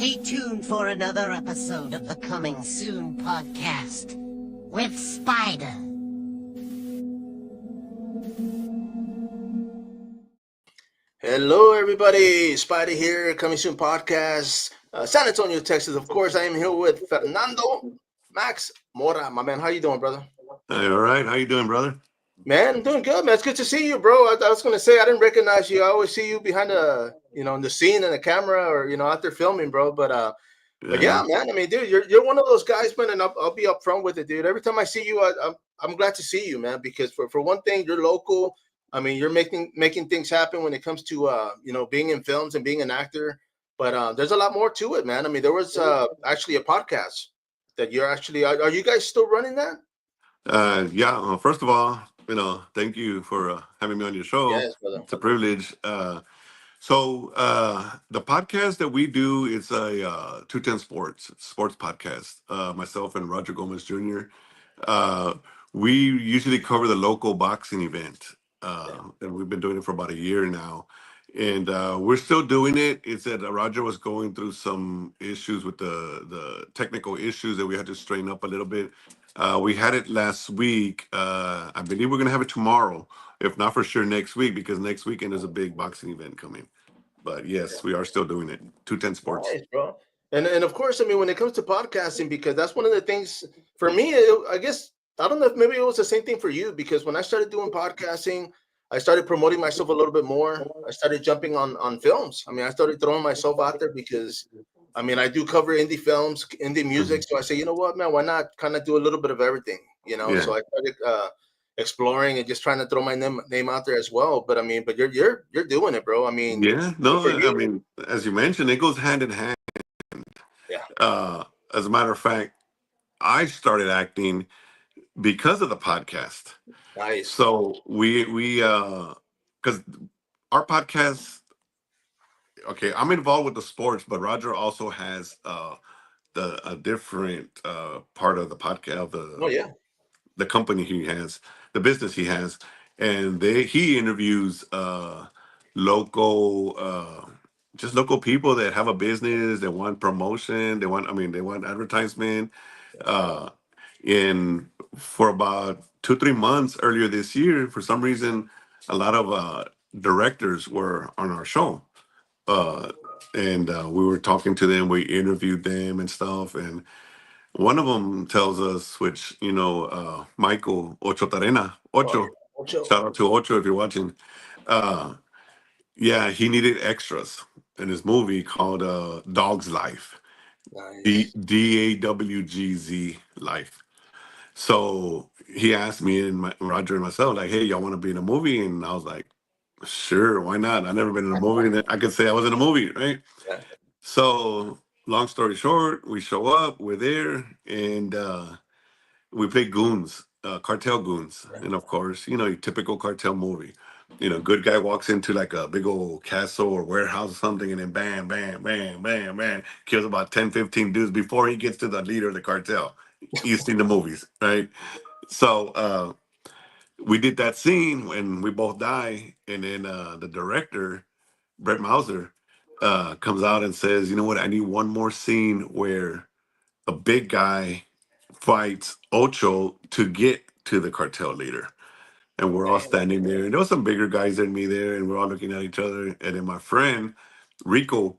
Stay tuned for another episode of the Coming Soon podcast with Spider. Hello, everybody. Spider here, Coming Soon podcast. San Antonio, Texas. Of course, I am here with Fernando Mora. My man, how you doing, brother? Hey, all right. How you doing, brother? Man, I'm doing good, man. It's good to see you, bro. I was gonna say I didn't recognize you. I always see you behind in the scene and the camera, or out there filming, bro. But yeah, Yeah. man. I mean, dude, you're one of those guys, man, and I'll be upfront with it, dude. Every time I see you, I'm glad to see you, man, because for one thing, you're local. I mean, you're making things happen when it comes to being in films and being an actor. But there's a lot more to it, man. I mean, there was actually a podcast that you're actually. Are you guys still running that? Yeah. First of all, thank you for having me on your show. Yes, brother. It's a privilege. The podcast that we do is a 210 sports podcast. Myself and Roger Gomez Jr. Uh, we usually cover the local boxing event, and we've been doing it for about a year now. And we're still doing it. It's that Roger was going through some issues with the technical issues that we had to straighten up a little bit. We had it last week. I believe we're gonna have it tomorrow, if not for sure next week, because next weekend is a big boxing event coming. But yes, we are still doing it. 210 Sports. Nice, bro. And of course, I mean, when it comes to podcasting, because that's one of the things for me. I guess I don't know if maybe it was the same thing for you, because when I started doing podcasting, I started promoting myself a little bit more. I started jumping on films. I mean, I started throwing myself out there because, I mean, I do cover indie films, indie music. Mhm. So I say, you know what, man, why not kind of do a little bit of everything? Yeah. So I started exploring and just trying to throw my name out there as well. But I mean, but you're doing it, bro. I mean, Yeah. good No, for I you. mean, as you mentioned, it goes hand in hand. Yeah. As a matter of fact, I started acting because of the podcast. Nice. So we because our podcast, okay, I'm involved with the sports, but Roger also has the a different part of the podcast of Oh yeah. the company he has, the business he has, and he interviews local just local people that have a business, they want promotion, they want advertisement. Uh in For about 2-3 months earlier this year, for some reason, a lot of directors were on our show. Uh and we were talking to them, we interviewed them and stuff, and one of them tells us, which, Michael Ocho Tarena, Oh yeah. Ocho, Ocho. shout out to Ocho if you're watching. Uh, yeah, he needed extras in his movie called Dog's Life, Nice. Dawgz Life. So he asked me and Roger and myself, like, hey, y'all want to be in a movie? And I was like, sure, why not? I've never been in a movie. And I could say I was in a movie, right? Yeah. So, long story short, we show up, we're there, and we play goons, cartel goons, Yeah. and of course, your typical cartel movie. Good guy walks into like a big old castle or warehouse or something, and then bam, bam, bam, bam, bam, kills about 10, 15 dudes before he gets to the leader of the cartel. You've seen the movies, right? So we did that scene when we both die, and then the director, Brett Mauser, comes out and says, "You know what? I need one more scene where a big guy fights Ocho to get to the cartel leader." And we're all standing there. And there was some bigger guys than me there, and we're all looking at each other. And then my friend, Rico,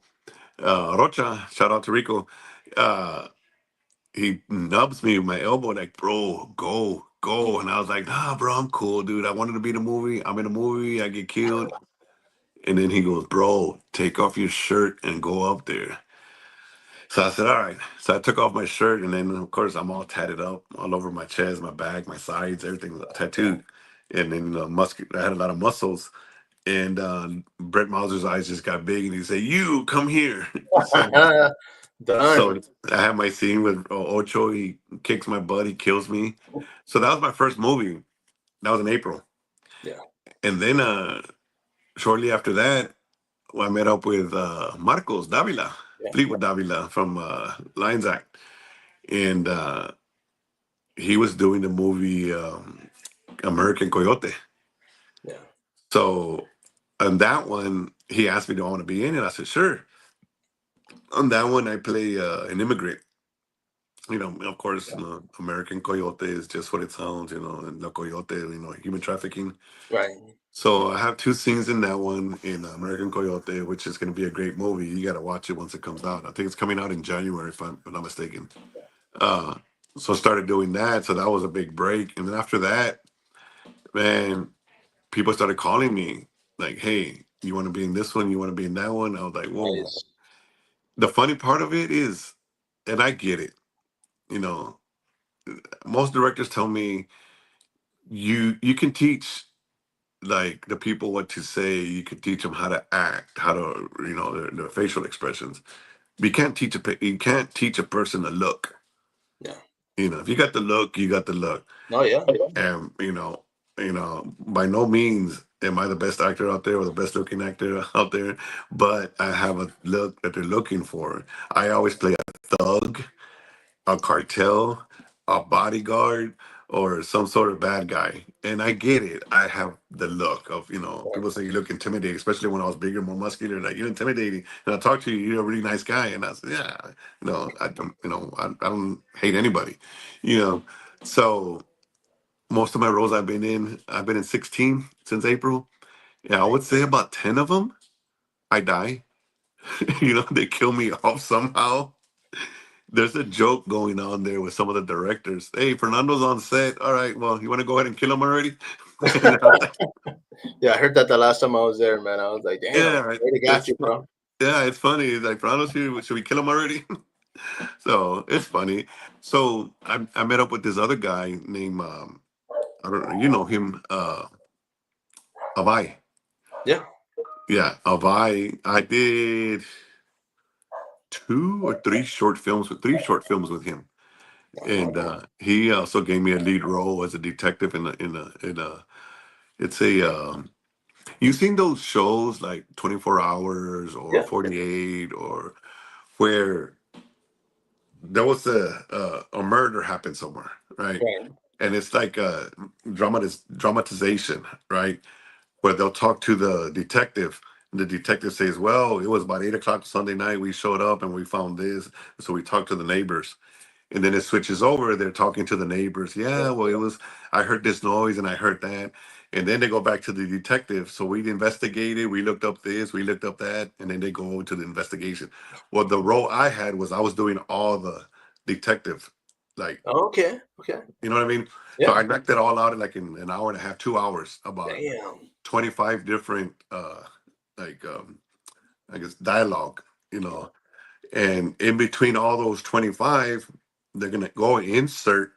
Rocha, shout out to Rico, uh, he nubs me with my elbow, like, bro, go, go. And I was like, nah, bro, I'm cool, dude. I wanted to be in a movie. I'm in a movie. I get killed. And then he goes, bro, take off your shirt and go up there. So I said, all right. So I took off my shirt, and then of course I'm all tatted up all over my chest, my back, my sides, everything tattooed. And then I had a lot of muscles. And Brett Mauser's eyes just got big, and he said, "You come here." so, Done. so I have my scene with Ocho. He kicks my butt. He kills me. So that was my first movie. That was in April. Yeah. And then shortly after that, I met up with Marcos Davila, Yeah. Fleetwood Davila from Lions Act, and he was doing the movie American Coyote. Yeah. So on that one, he asked me, "Do I want to be in it?" I said, "Sure." On that one, I play an immigrant. Of course, Yeah. American Coyote is just what it sounds. And the Coyote, human trafficking. Right. So I have two scenes in that one in American Coyote, which is going to be a great movie. You got to watch it once it comes out. I think it's coming out in January, if I'm not mistaken. Uh, so I started doing that. So that was a big break. And then after that, man, people started calling me like, "Hey, you want to be in this one? You want to be in that one?" I was like, "Whoa." Nice. The funny part of it is, and I get it. You know, most directors tell me you can teach like the people what to say. You can teach them how to act, how to their facial expressions. But you can't teach a person to look. Yeah. If you got the look, you got the look. Oh yeah. And by no means am I the best actor out there or the best looking actor out there, but I have a look that they're looking for. I always play a thug, a cartel, a bodyguard, or some sort of bad guy. And I get it. I have the look of, people say you look intimidating, especially when I was bigger, more muscular, like you're intimidating. And I talk to you, you're a really nice guy. And I said, yeah, I don't, I don't hate anybody, you know. So most of my roles I've been in 16 since April. Yeah, I would say Nice. about 10 of them, I die. They kill me off somehow. There's a joke going on there with some of the directors. Hey, Fernando's on set. All right, well, you want to go ahead and kill him already? And I was like, Yeah, I heard that the last time I was there, man. I was like, damn, yeah, already got it's you, bro. yeah, it's funny. It's like Fernando's here. Should we kill him already? So it's funny. So I met up with this other guy named I don't know, you know him, Avai. Yeah. Yeah, Avai. I did three short films with him, and he also gave me a lead role as a detective in a. It's a you've seen those shows like 24 Hours or Yeah. 48 or where there was a murder happened somewhere, right? Right. And it's like a dramatization, right? Where they'll talk to the detective. And the detective says, "Well, it was about 8 o'clock Sunday night. We showed up and we found this. So we talked to the neighbors." And then it switches over. They're talking to the neighbors. Yeah. Yeah, well, I heard this noise and I heard that. And then they go back to the detective. So we investigated. We looked up this. We looked up that. And then they go over to the investigation. Well, the role I had was I was doing all the detective, like, Okay. Okay. you know what I mean? So Yeah. I knocked it all out in like in an hour and a half, 2 hours, about Damn. 25 different like I guess dialogue, and in between all those 25, they're gonna go insert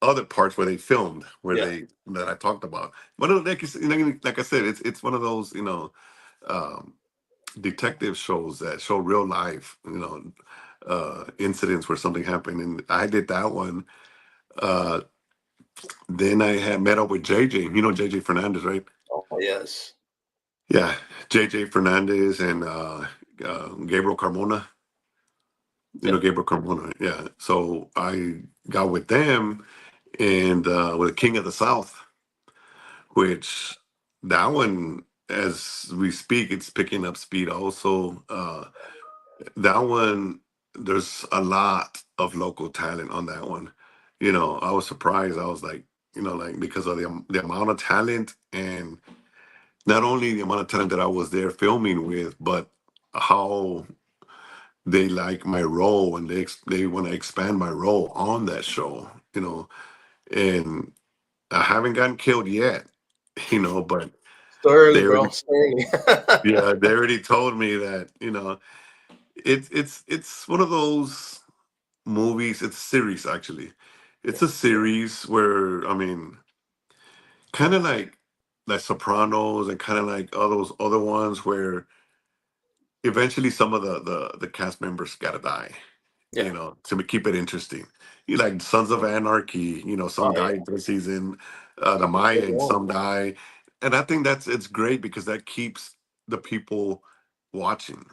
other parts where they filmed where Yeah. they that I talked about. One of the, like I said, it's one of those, um detective shows that show real life, incidents where something happened, and I did that one. uh then I had met up with JJ. JJ Fernandez, right? Oh yes. Yeah, JJ Fernandez and Gabriel Carmona. Yeah. Gabriel Carmona. Yeah. So I got with them and with King of the South, which that one, as we speak, it's picking up speed. Also, that one, there's a lot of local talent on that one. I was surprised. I was like, like because of the amount of talent and not only the amount of talent that I was there filming with, but how they like my role and they want to expand my role on that show, and I haven't gotten killed yet, but Still early, they bro. already, Still early. yeah, they already told me that, it's one of those movies. It's a series actually. It's Yeah. a series where, I mean, kind of like Sopranos and kind of like all those other ones where eventually some of the cast members gotta die, Yeah. to keep it interesting. You like Sons of Anarchy, some Oh die yeah. in first season, the Couple good Mayans, ones. some die. And I think it's great because that keeps the people watching,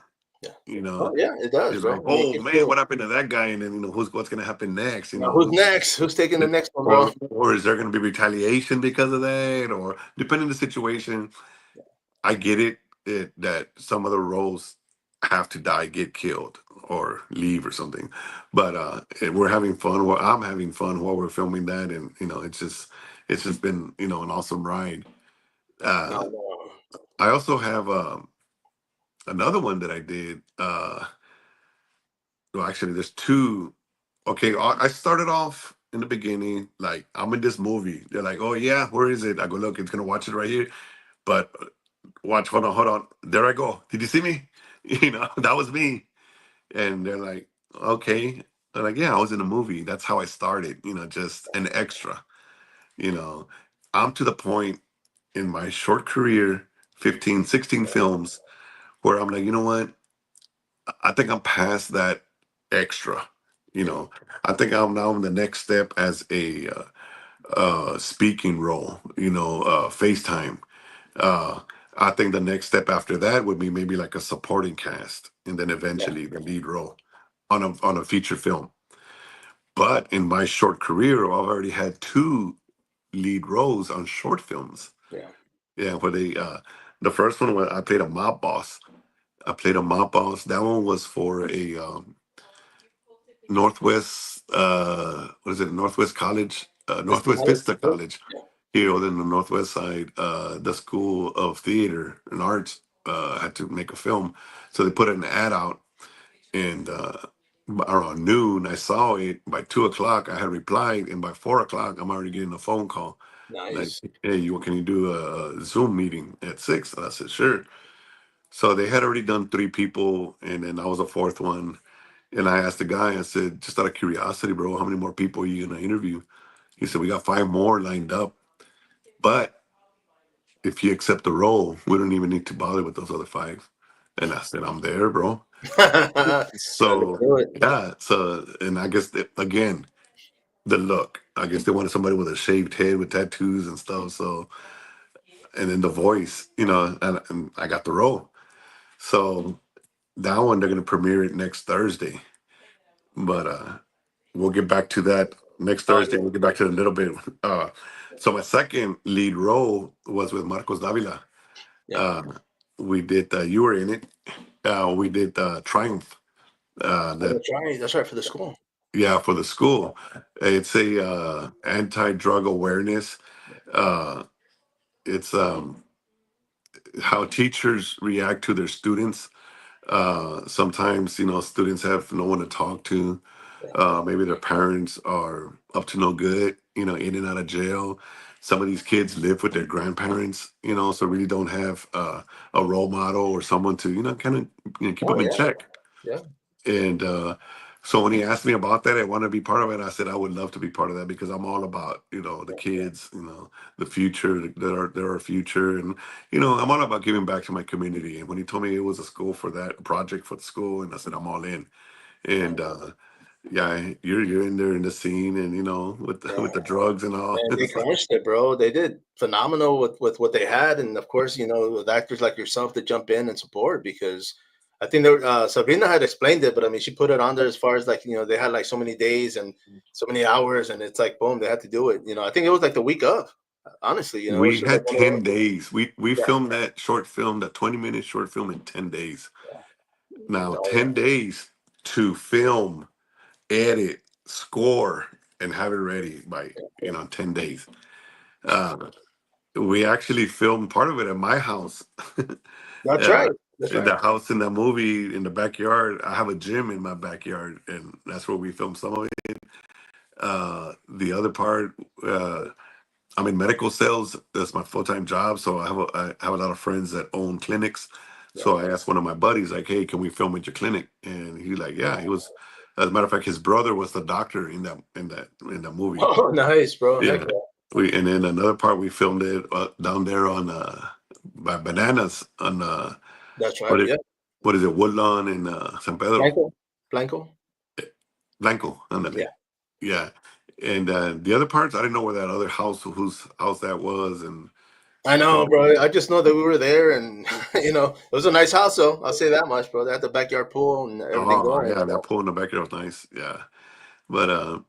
Yeah. you know. Oh yeah, it does, It's like, bro. Make oh it man, feel. what happened to that guy? And then what's gonna happen next, Now who's next? Who's taking the next one, bro? or is there gonna be retaliation because of that? Or depending on the situation, I get it, that some of the roles have to die, get killed, or leave or something. But we're having fun. Well, I'm having fun while we're filming that, and it's just been an awesome ride. No, Uh, no. I also have another one that I did. Well, actually, there's two. Okay, I started off in the beginning like I'm in this movie. They're like, "Oh yeah, where is it?" I go, "Look, it's gonna watch it right here." But watch, hold on. There I go. Did you see me? That was me. And they're like, "Okay." They're like, "Yeah, I was in a movie." That's how I started. Just an extra. You know, I'm to the point in my short career, 15, 16 films, where I'm like, you know what? I think I'm past that extra. You Yeah, know, I think I'm now in the next step as a speaking role. FaceTime. Uh, I think the next step after that would be maybe like a supporting cast, and then yeah, eventually the lead role on a feature film. But in my short career, I've already had two lead roles on short films. yeah. Yeah, where the first one where I played a mob boss. I played a mob boss. That one was for a Northwest, what is it? Northwest College, Mr. Northwest College. Vista College, Yeah, here in the Northwest side. The School of Theater and Arts had to make a film, so they put an ad out, and around noon I saw it. By 2 o'clock I had replied, and by 4 o'clock I'm already getting a phone call like, nice. "Hey, can you do a Zoom meeting at 6?" And I said, "Sure." So they had already done three people, and then I was the fourth one. And I asked the guy, I said, just out of curiosity, bro, how many more people are you gonna interview? He said, we got five more lined up. But if you accept the role, we don't even need to bother with those other five. And I said, I'm there, bro. Let's So do it. yeah, and I guess that, again, the look. I guess they wanted somebody with a shaved head with tattoos and stuff. So and then the voice, and I got the role. So that one they're gonna premiere it next Thursday. But we'll get back to that next Oh Thursday. yeah, We'll get back to it in a little bit. So my second lead role was with Marcos Davila. yeah. Uh, we did. You were in it. We did Triumph. Oh, That, that's right. That's right for the school. yeah, for the school. It's a anti-drug awareness. Uh, it's how teachers react to their students. Sometimes students have no one to talk to. Yeah. Maybe their parents are up to no good, in and out of jail. Some of these kids live with their grandparents, so really don't have a role model or someone to, kind of keep Oh them in yeah, check. yeah, And so when he asked me about that, I want to be part of it. I said I would love to be part of that because I'm all about the kids, the future, their future, and I'm all about giving back to my community. And when he told me it was a school for that project for the school, and I said I'm all in. And yeah, you're in there in the scene, and with the, yeah. with the drugs and all. And they It's like, crushed it, bro. They did phenomenal with what they had, and of course, with actors like yourself to jump in and support because I think Sabrina had explained it, but I mean, she put it on there as far as like they had like so many days and so many hours, and it's like boom, they had to do it. I think it was like the week of, honestly, it was we just like had one of 10 those. days. We Yeah, filmed that short film, that 20-minute short film, in 10 days. Now, no, 10 days to film, edit, score, and have it ready by, 10 days. Uh, we actually filmed part of it at my house. that's uh, right, that's right. the house in the movie in the backyard. I have a gym in my backyard, and that's where we filmed some of it. The other part, I'm in medical sales. That's my full time job. So I have a lot of friends that own clinics. Yeah. So I asked one of my buddies, like, "Hey, can we film at your clinic?" And he's like, "Yeah." He was, as a matter of fact, his brother was the doctor in that movie. Oh, nice, bro. Heck Yeah. yeah. And then another part we filmed it down there on by Bananas on That's right. what it Yeah, what is it, Woodlawn in San Pedro. Blanco, Blanco. Blanco, Yeah. ándale. Yeah. And the other parts, I didn't know where that other house, whose house that was, and I know, so, bro. I just know that we were there, and it was a nice house, though. I'll say that much, bro. They had the backyard pool and everything oh going. yeah, that pool in the backyard was nice. Yeah, but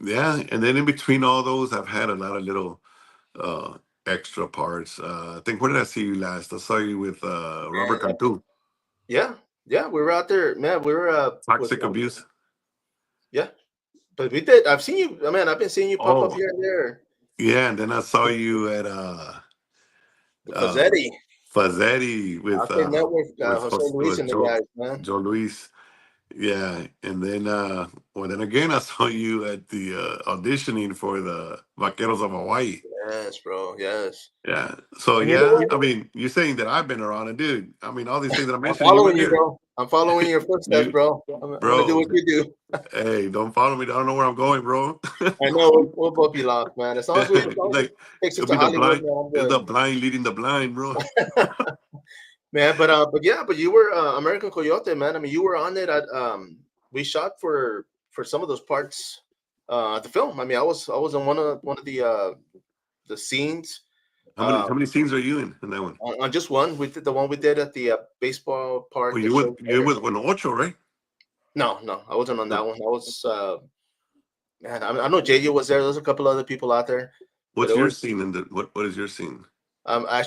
yeah, and then in between all those, I've had a lot of little uh, extra parts. I think, where did I see you last? I saw you with Robert Cantu. Yeah, Yeah, we were out there, man. We were Toxic abuse. yeah, but we did. I've seen you, man. I've been seeing you pop up Oh, here and there. yeah, and then I saw you at The uh Fazzetti, Fazzetti Arcade Network, Jose Luis with and the guys, man. Joe Luis. Yeah, and then well, then again, I saw you at the auditioning for the Vaqueros of Hawaii. Yes, bro. Yes. Yeah. So And you know yeah, what? I mean, you're saying that I've been around, and dude, I mean, all these things that I'm I'm mentioning, you were following you, there. bro. I'm following your footsteps, You, bro. I'm gonna do bro. what you do. Hey, don't follow me. I don't know where I'm going, bro. I know we'll both be lost, man. As long as it Like takes us it'll to be the Hollywood, blind. man, I'm It's good. the blind leading the blind, bro. Man, but yeah, but you were American Coyote, man. I mean, you were on it at we shot for some of those parts the film. I mean, I was on one of the scenes How um many scenes are you in that one? on just one. We did the one we did at the baseball Well, park that shows you later. with an Ocho, right? No, no, I wasn't on that No. one. I was man, I know JJ was there. There's a couple other people out there, but What's it your was scene in the what is your scene? I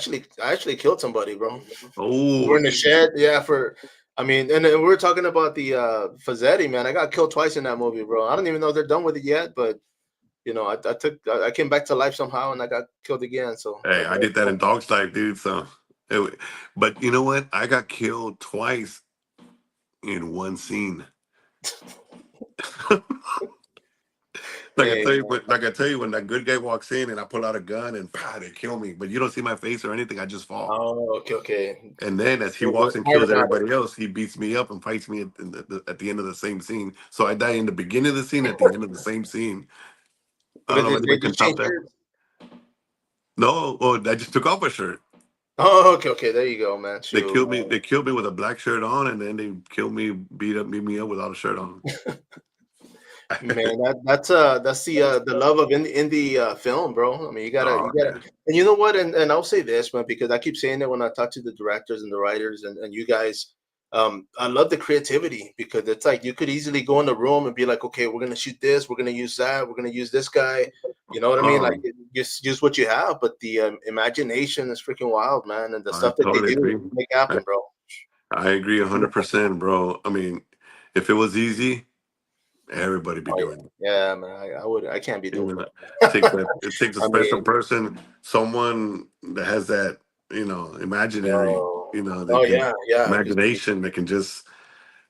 actually killed somebody, bro. Oh, We're in the shed, yeah. For I mean, and then we were talking about the Fazzetti, man. I got killed twice in that movie, bro. I don't even know if they're done with it yet, but I came back to life somehow, and I got killed again. So hey, I did that in Dog's Life, dude. So, but you know what? I got killed twice in one scene. hey, Like I tell you, when that good guy walks in and I pull out a gun and pow, they kill me. But you don't see my face or anything. I just fall. oh, okay, okay. And then as he We're walks and tired kills about it. everybody else, he beats me up and fights me at the end of the same scene. So I die in the beginning of the scene, at the end of the same scene. I don't But know if did they anybody can just top change that. shirts? No, well, I just took off my shirt. Oh, okay, okay. There you go, man. They Shoot, killed me. They killed me with a black shirt on, and then they killed me, beat me up without a shirt on. man. That's the love of indie film, bro. I mean, Oh you gotta, man, and you know what? And I'll say this, man, because I keep saying it when I talk to the directors and the writers and you guys. I love the creativity because it's like you could easily go in the room and be like, okay, we're gonna shoot this, we're gonna use that, we're gonna use this guy. You know what I mean? Like oh, just use what you have, but the imagination is freaking wild, man, and the I stuff that they totally do agree. make happen, I, bro. I agree 100%, bro. I mean, if it was easy, everybody be Oh doing it. yeah, yeah, man. I can't be You doing know, it. it takes a I special mean, person, someone that has that, imaginary, oh, they oh can yeah, yeah. imagination that can just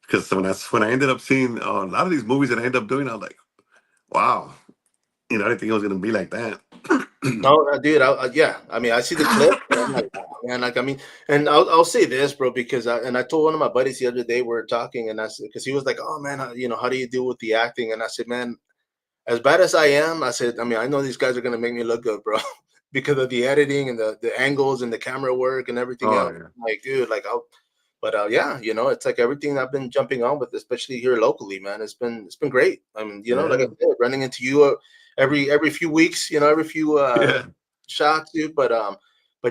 because when I ended up seeing a lot of these movies that I ended up doing, I was like, wow, I didn't think it was gonna be like that. No, dude. Yeah. I mean, I see the clip. And I'm like, wow, man. Like, I mean, and I'll say this, bro, because I told one of my buddies the other day we were talking, and I said because he was like, oh man, how do you deal with the acting? And I said, man, as bad as I am, I said, I mean, I know these guys are gonna make me look good, bro, because of the editing and the angles and the camera work and everything Oh else. yeah, Like, dude, like I'll. But yeah, it's like everything I've been jumping on with, especially here locally, man. It's been great. I mean, like I yeah, said, running into you every few weeks, every few yeah. shots, dude. But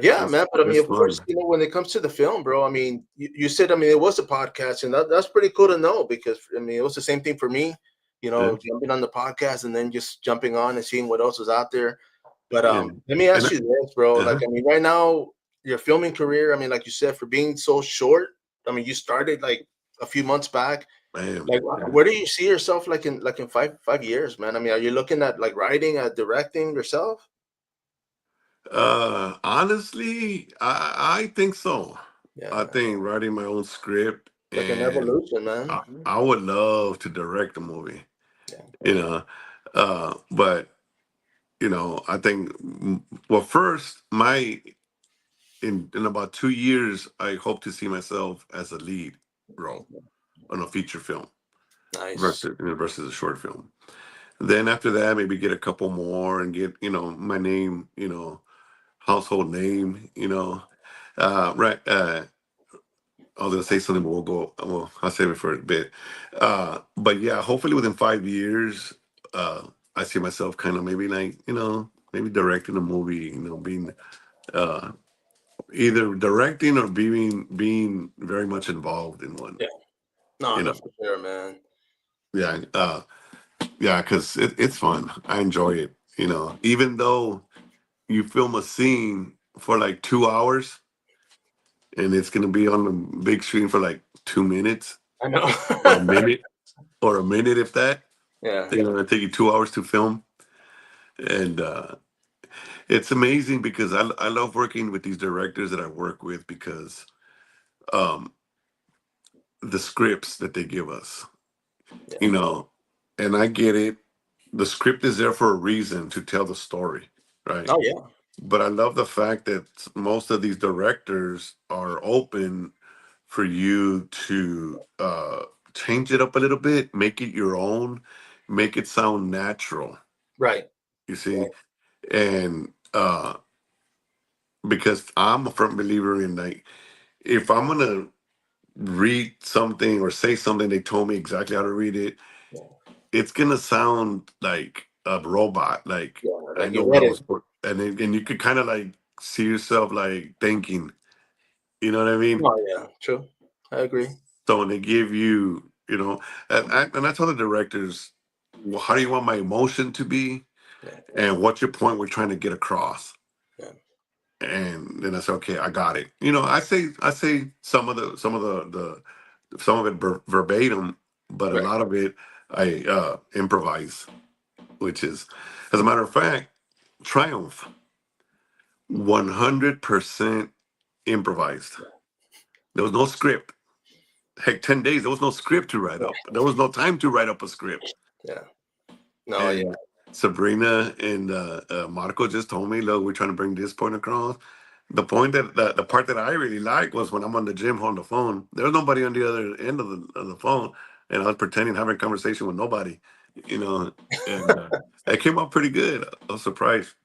yeah, man. But I mean, It's of course, fun. when it comes to the film, bro. I mean, you said, I mean, it was a podcast, and that's pretty cool to know because I mean, it was the same thing for me. Yeah, Jumping on the podcast and then just jumping on and seeing what else was out there. But yeah. let me And ask you this, bro. Like, uh-huh. I mean, right now, your filming career, I mean, like you said, for being so short, I mean, you started like a few months back. Bam. Like, Yeah. where do you see yourself like in 5 years, man? I mean, are you looking at like writing, directing yourself? Honestly, I think so. I Yeah, think writing my own script, like an and evolution, man. I would love to direct a movie. Yeah, You know, but I think well, first, my in about 2 years, I hope to see myself as a lead role on a feature film nice. versus a short film. Then after that, maybe get a couple more and get my name, household name, right. I was gonna say something, but I'll save it for a bit. But yeah, hopefully within 5 years, I see myself kind of maybe like maybe directing a movie, being uh, either directing or being very much involved in one. Yeah, no, You no, know, for sure, man. yeah, yeah, because it's fun. I enjoy it. Even though you film a scene for like 2 hours, and it's gonna be on the big screen for like 2 minutes I know. or a minute or a minute, if that. Yeah. You know, it'll take you 2 hours to film, and it's amazing because I love working with these directors that I work with because um, the scripts that they give us, Yeah. you know, and I get it. The script is there for a reason to tell the story, right? Oh yeah. But I love the fact that most of these directors are open for you to change it up a little bit, make it your own, make it sound natural. Right. You see, Right. and because I'm a firm believer in, like, if I'm gonna read something or say something, they told me exactly how to read it, Yeah. it's gonna sound like a robot. Like Yeah. I Like know you what read I it. was, and you could kind of like see yourself like thinking. You know what I mean? Oh yeah. True. I agree. So when they give you, and I tell the directors, well, how do you want my emotion to be, Yeah. and what's your point we're trying to get across? Yeah. And then I say, okay, I got it. I say some of it verbatim, but a Right. lot of it I improvise, which is, as a matter of fact, Triumph 100% improvised. There was no script. Heck, 10 days there was no script to write up. There was no time to write up a script. Yeah. No. Yeah. And Sabrina and Marco just told me, look, we're trying to bring this point across. The point that the part that I really liked was when I'm on the gym on the phone. There was nobody on the other end of the phone, and I was pretending having a conversation with nobody, you know. And it came out pretty good. I was surprised.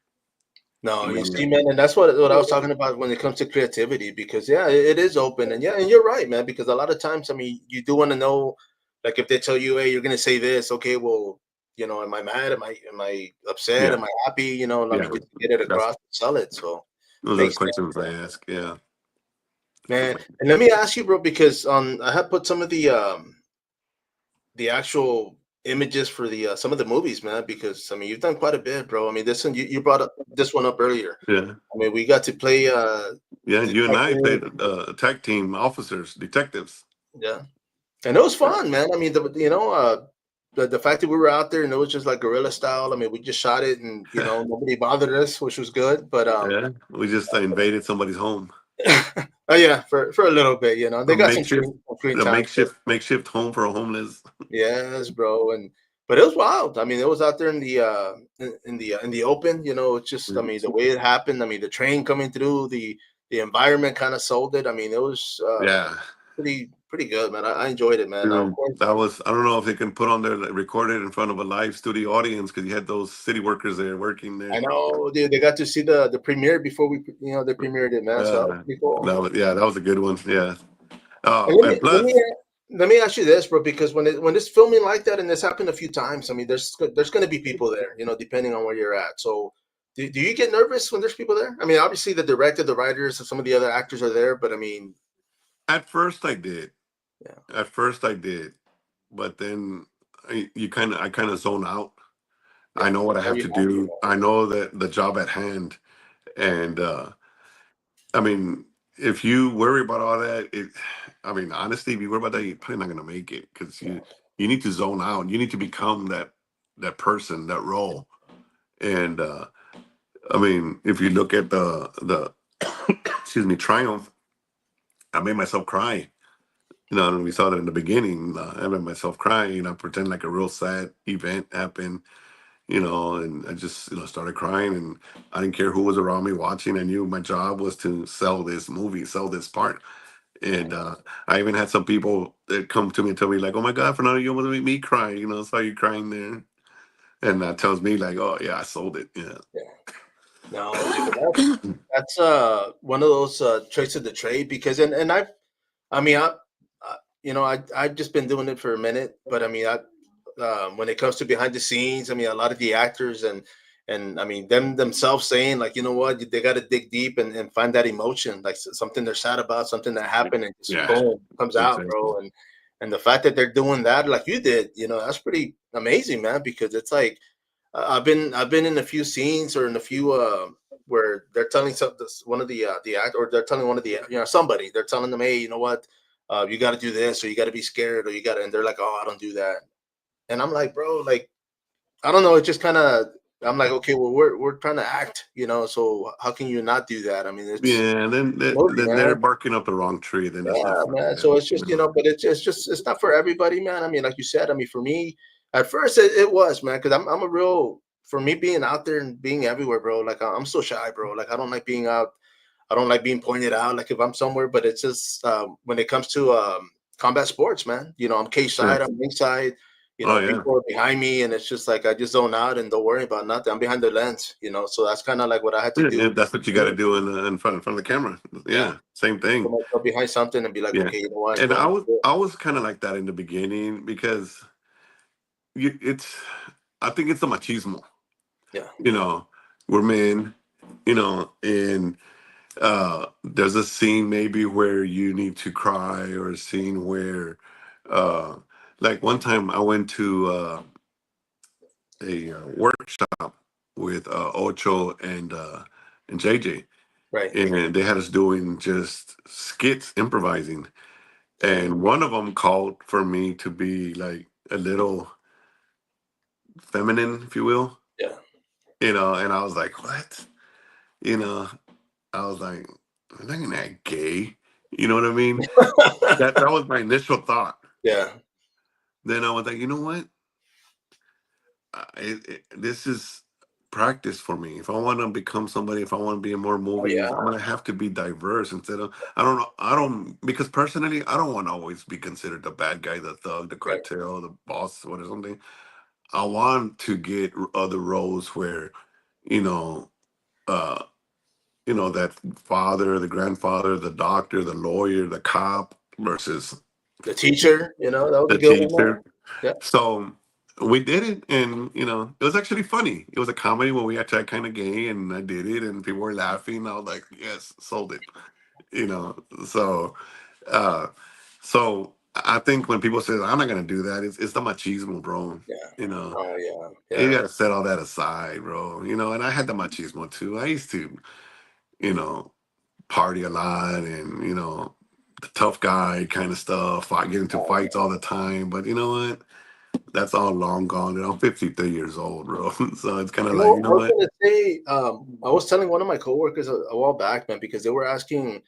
I No, you mean, see, man, and that's what I was talking about when it comes to creativity, because yeah, it is open, and yeah, and you're right, man, because a lot of times, I mean, you do want to know, like if they tell you, hey, you're gonna say this, okay, well, am I mad? Am I upset? yeah, Am I happy? I yeah. mean, just to get it That's across, sell it. So those are the makes sense, questions I ask. Yeah, man. And let me ask you, bro, because I have put some of the actual images for the some of the movies, man, because I mean, you've done quite a bit, bro. I mean, this one you brought up this one up earlier. yeah, I mean, we got to play yeah. You and I detective. played tag team officers, detectives. Yeah, and it was fun, man. I mean, the fact that we were out there and it was just like guerrilla style. I mean, we just shot it, and nobody bothered us, which was good. But Yeah, we just invaded somebody's home. oh yeah, for a little bit, they A got some makeshift, screen a time. makeshift home for a homeless. Yes, bro, and but it was wild. I mean, it was out there in the in the open. It's just, I mean, the way it happened. I mean, the train coming through, the environment kind of sold it. I mean, it was Yeah, pretty good, man. I enjoyed it, man. Now, of course, that was. I don't know if they can put on there, like, recorded in front of a live studio audience, because you had those city workers there working I there. know, dude. They got to see the premiere before they premiered it, man. So that was pretty cool. Yeah, that was a good one. Yeah. And And let plus, me let me ask you this, bro, because when it's filming like that, and this happened a few times, I mean, there's going to be people there, depending on where you're at. So, do you get nervous when there's people there? I mean, obviously the director, the writers, and some of the other actors are there, but I mean, at first I did. yeah, At first I did, but then I kind of zone out. I yeah. know what I Oh, have you to have to. do. I know that the job at hand, and I mean, if you worry about all that, I mean, honestly, if you worry about that, you're probably not going to make it, because you need to zone out. You need to become that person, that role. And I mean, if you look at the excuse me, Triumph, I made myself cry. And we saw that in the beginning. I made myself cry. I pretend like a real sad event happened. And I just, started crying, and I didn't care who was around me watching. I knew my job was to sell this movie, sell this part. And I even had some people that come to me and tell me, like, "Oh my God, Fernando, you almost made me cry. I saw you crying there." And that tells me, like, "Oh yeah, I sold it." Yeah. Yeah. No, dude, that's one of those tricks of the trade, because and I mean, I've just been doing it for a minute, but I mean, when it comes to behind the scenes, I mean, a lot of the actors and I mean them themselves saying, like, they got to dig deep and find that emotion, like something they're sad about, something that happened, and just Yeah. boom comes out, Exactly. bro. And the fact that they're doing that like you did, that's pretty amazing, man. Because it's like I've been in a few scenes or in a few where they're telling one of the act, or they're telling one of the, somebody, they're telling them, hey, you know what, you got to do this, or you got to be scared, or you got to, and they're like, oh, I don't do that. And I'm like, bro, like, I don't know. It just kind of, I'm like, okay, well, we're trying to act, so how can you not do that? I mean, it's Yeah, and movie, then they're man. barking up the wrong tree. Then it's not Yeah, for man. So them, it's just, but it's just, it's not for everybody, man. I mean, like you said, I mean, for me, at first it was, man, because I'm a real, for me being out there and being everywhere, bro. Like I'm so shy, bro. Like I don't like being out. I don't like being pointed out. Like if I'm somewhere, but it's just when it comes to combat sports, man. I'm cage Yeah. side, I'm ringside. Oh yeah. People are behind me, and it's just like I just zone out and don't worry about nothing. I'm behind the lens. So that's kind of like what I had to Yeah, do. yeah, that's what you got to do in front of the camera. Yeah, Yeah, same put thing. myself behind something and be like, Yeah, okay, you know what, and boom. I was kind of like that in the beginning because it's I think it's a machismo. Yeah, You know, we're men. And there's a scene maybe where you need to cry, or a scene where, uh, like one time I went to a workshop with Ocho and JJ, right. and they had us doing just skits, improvising. Yeah, And one of them called for me to be like a little feminine, if you will. yeah. And I was like, what? You know, I was like, I'm not gonna act gay. You know what I mean? That was my initial thought. Yeah, Then I was like, you know what? This is practice for me. If I want to become somebody, if I want to be in more oh movies, yeah, I'm gonna have to be diverse instead of. I don't know. I don't because personally, I don't want to always be considered the bad guy, the thug, the right. cartel, the boss, or something. I want to get other roles where, you know, uh, that father, the grandfather, the doctor, the lawyer, the cop versus The teacher, that was a the good one, man. teacher. Yeah, So we did it, and it was actually funny. It was a comedy when we actually kind of gay, and I did it, and people were laughing. I was like, "Yes, sold it." You know, so uh, I think when people say I'm not gonna do that, it's the machismo, bro. yeah. You know, Oh yeah, you yeah. gotta set all that aside, bro. And I had the machismo too. I used to, you know, party a lot, and the tough guy kind of stuff. I get into Oh, fights all the time, but you know what? That's all long gone. And I'm 53 years old, bro. So it's kind of like, you I know was what? gonna say, I was telling one of my coworkers a while back, man, because they were asking,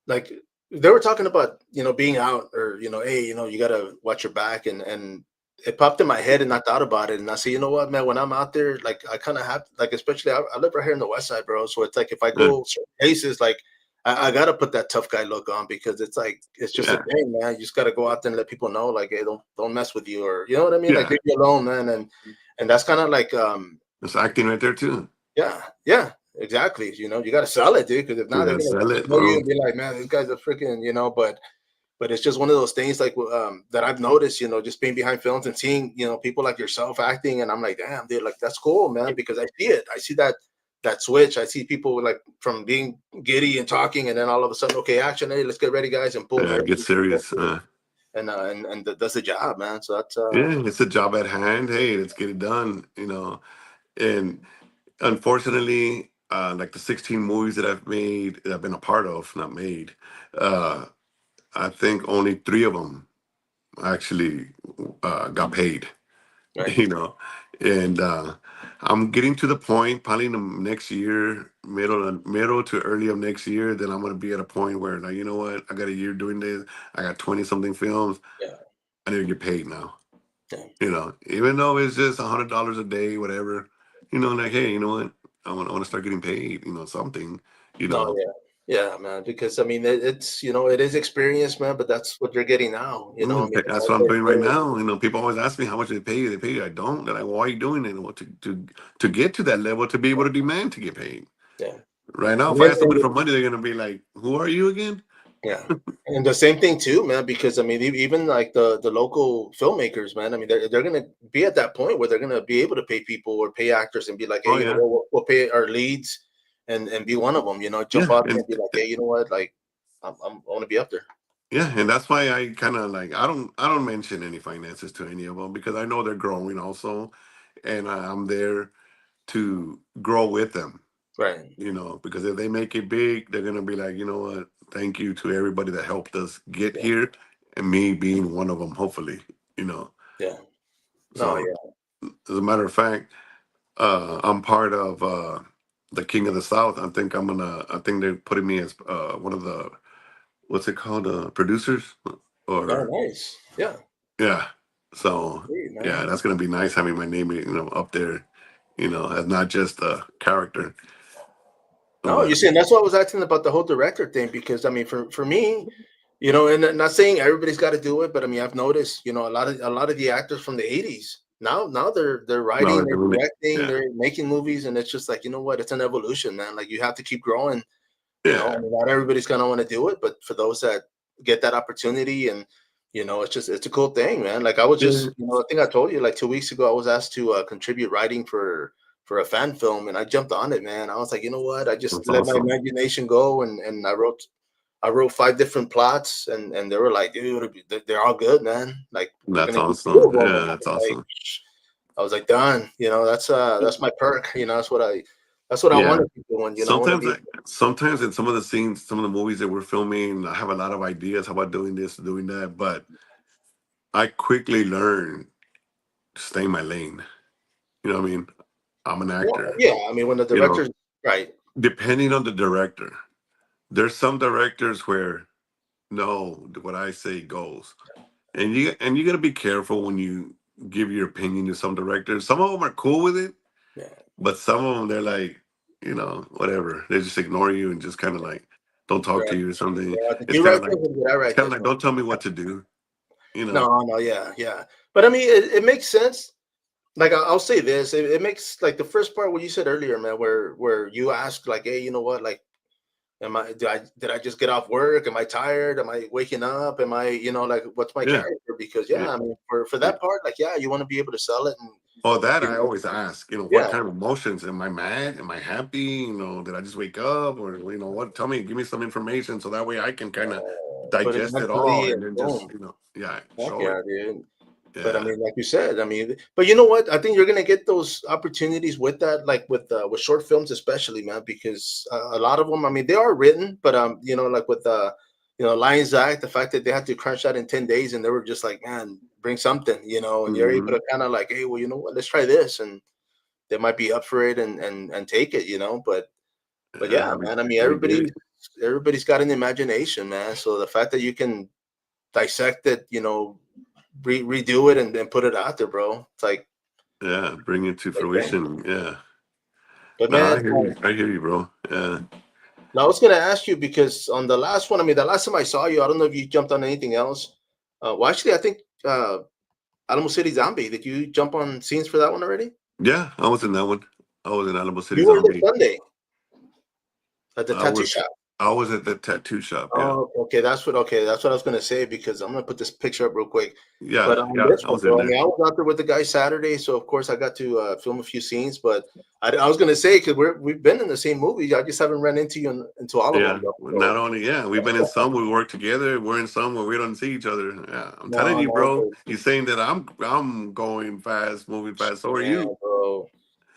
like, they were talking about, being out, or, hey, you gotta watch your back, and it popped in my head, and I thought about it, and I said, you know what, man, when I'm out there, like, I kind of have, like, especially I live right here in the West Side, bro. So it's like if I Uh, go certain places, like, I gotta put that tough guy look on, because it's like it's just a yeah, thing, man. You just gotta go out there and let people know, like, hey, don't mess with you, or you know what I mean, like, yeah. leave you alone, man. And that's kind of like It's acting right there too. yeah, yeah, exactly. You got to sell it, dude. Because if You not, they're gotta gonna sell it, know you bro. and be like, man, this guy's a freaking, But it's just one of those things, like that I've noticed, just being behind films and seeing, people like yourself acting, and I'm like, damn, dude, like that's cool, man, because I see it. I see that switch. I see people like from being giddy and talking, and then all of a sudden, okay, action, hey, let's get ready, guys, and boom, Yeah, get everything, serious. and does the job, man. So that's Yeah, it's a job at hand. Hey, let's get it done. And unfortunately, like the 16 movies that I've made, that I've been a part of, not made, uh, I think only three of them actually got paid. right. you know and I'm getting to the point, probably in the next year, middle to early of next year, then I'm going to be at a point where, like, you know what, I got a year doing this, I got 20 something films, Yeah, I need to get paid now. yeah. Even though it's just $100 a day, whatever, like, hey, you know what, I want to start getting paid, something, you No, know yeah, yeah, man. Because I mean, it's it is experience, man. But that's what you're getting now. I mean, it's That's out what I'm there doing right for, now. People always ask me how much they pay you. They pay you. I don't. They're like, why are you doing it? Well, to get to that level, to be able to demand to get paid. yeah. Right now, if And I then, ask somebody for money, they're gonna be like, "Who are you again?" yeah, and the same thing too, man. Because I mean, even like the local filmmakers, man. I mean, they're gonna be at that point where they're gonna be able to pay people or pay actors and be like, hey, Oh yeah, we'll pay our leads, and be one of them. Jump yeah, out there and and be like, hey, you know what, like, I want to be up there. yeah, and that's why I kind of like I don't mention any finances to any of them because I know they're growing also, and I'm there to grow with them. Right. because if they make it big, they're gonna be like, you know what? Thank you to everybody that helped us get Yeah. here, and me being one of them. Hopefully, you know. Yeah. No. So, Yeah. as a matter of fact, I'm part of the King of the South. I think they're putting me as one of the what's it called, producers, Oh, or nice. Yeah. yeah. So Sweet, yeah, man. that's gonna be nice having my name, up there, as not just a character, No, you but see, and that's why I was asking about the whole director thing, because I mean, for me, and not saying everybody's got to do it, but I mean, I've noticed, a lot of the actors from the '80s now they're no, writing, they're they're doing it. directing, Yeah, they're making movies, and it's just like, you know what, it's an evolution, man. Like, you have to keep growing. I yeah. mean, not everybody's gonna want to do it, but for those that get that opportunity, and it's a cool thing, man. Like, I was Yeah. just, I think I told you like 2 weeks ago, I was asked to contribute writing for a fan film, and I jumped on it, man. I was like, you know what? I just That's let my awesome. imagination go, and I wrote 5 different plots, and they were like, dude, they're all good, man. Like, we're That's gonna get two awesome. of them, and Yeah, I that's was like, awesome. done. That's my perk. That's what I Yeah. want to be doing. I want to Sometimes be. sometimes in some of the scenes, some of the movies that we're filming, I have a lot of ideas about doing this, doing that, but I quickly learn to stay in my lane. You know what I mean? I'm an Well, actor. yeah, I mean, when the You know, director's right. depending on the director, there's some directors where no, what I say goes, and you got to be careful when you give your opinion to some directors. Some of them are cool with it, Yeah, but some of them they're like, whatever. They just ignore you and just kind of like don't talk to right. you or something. Yeah, did It's you kind of write like this or did I it's write kind of this like one? don't tell me what to do. You know? No, no, yeah, yeah. But I mean, it makes sense. Like, I'll say this, it makes, like, the first part what you said earlier, man, where you asked, like, hey, you know what, like, did I just get off work? Am I tired? Am I waking up? Am I, like, what's my Yeah. character? Because Yeah. yeah, I mean, for Yeah. that part, like, yeah, you want to be able to sell it, and Oh, that you I know, always ask. What yeah. kind of emotions? Am I mad? Am I happy? Did I just wake up? Or what? Tell me, give me some information so that way I can kind of Put it digest it all mentally, and and then just boom. yeah, Fuck show it. yeah, dude. But I Yeah. mean, like you said, I mean, but you know what? I think you're gonna get those opportunities with that, like with short films, especially, man, because a lot of them, I mean, they are written, but like with Lions Act, the fact that they had to crunch that in 10 days, and they were just like, man, bring something, and you're able Hmm. to kind of like, hey, well, you know what? Let's try this, and they might be up for it, and take it. But Yeah, yeah, man, I mean, we did it. everybody's got an imagination, man. So the fact that you can dissect it, redo it, and put it out there, bro. It's like, Yeah, bring it to okay. fruition. Yeah. But No, man, I hear you. I hear you, bro. Yeah. now I was gonna ask you, because on the last one, I mean, the last time I saw you, I don't know if you jumped on anything else. Well, actually, I think Alamo City Zombie. Did you jump on scenes for that one already? Yeah, I was in that one. I was in Alamo City You were there Zombie. Sunday at the I tattoo was shop. I was at the tattoo shop. Yeah. Oh, okay. That's what I was gonna say, because I'm gonna put this picture up real quick. But Yeah. on Yeah. this I one, was in bro, I there. mean, I was out there with the guys Saturday, so of course I got to film a few scenes. But I was gonna say, because we've been in the same movie, I just haven't run into you into all of them, Yeah, bro. not So only we've been in some where we work together. We're in some where we don't see each other. Yeah, I'm telling no, you, no, bro. but You're saying that I'm going fast, moving fast. So are yeah, you? bro.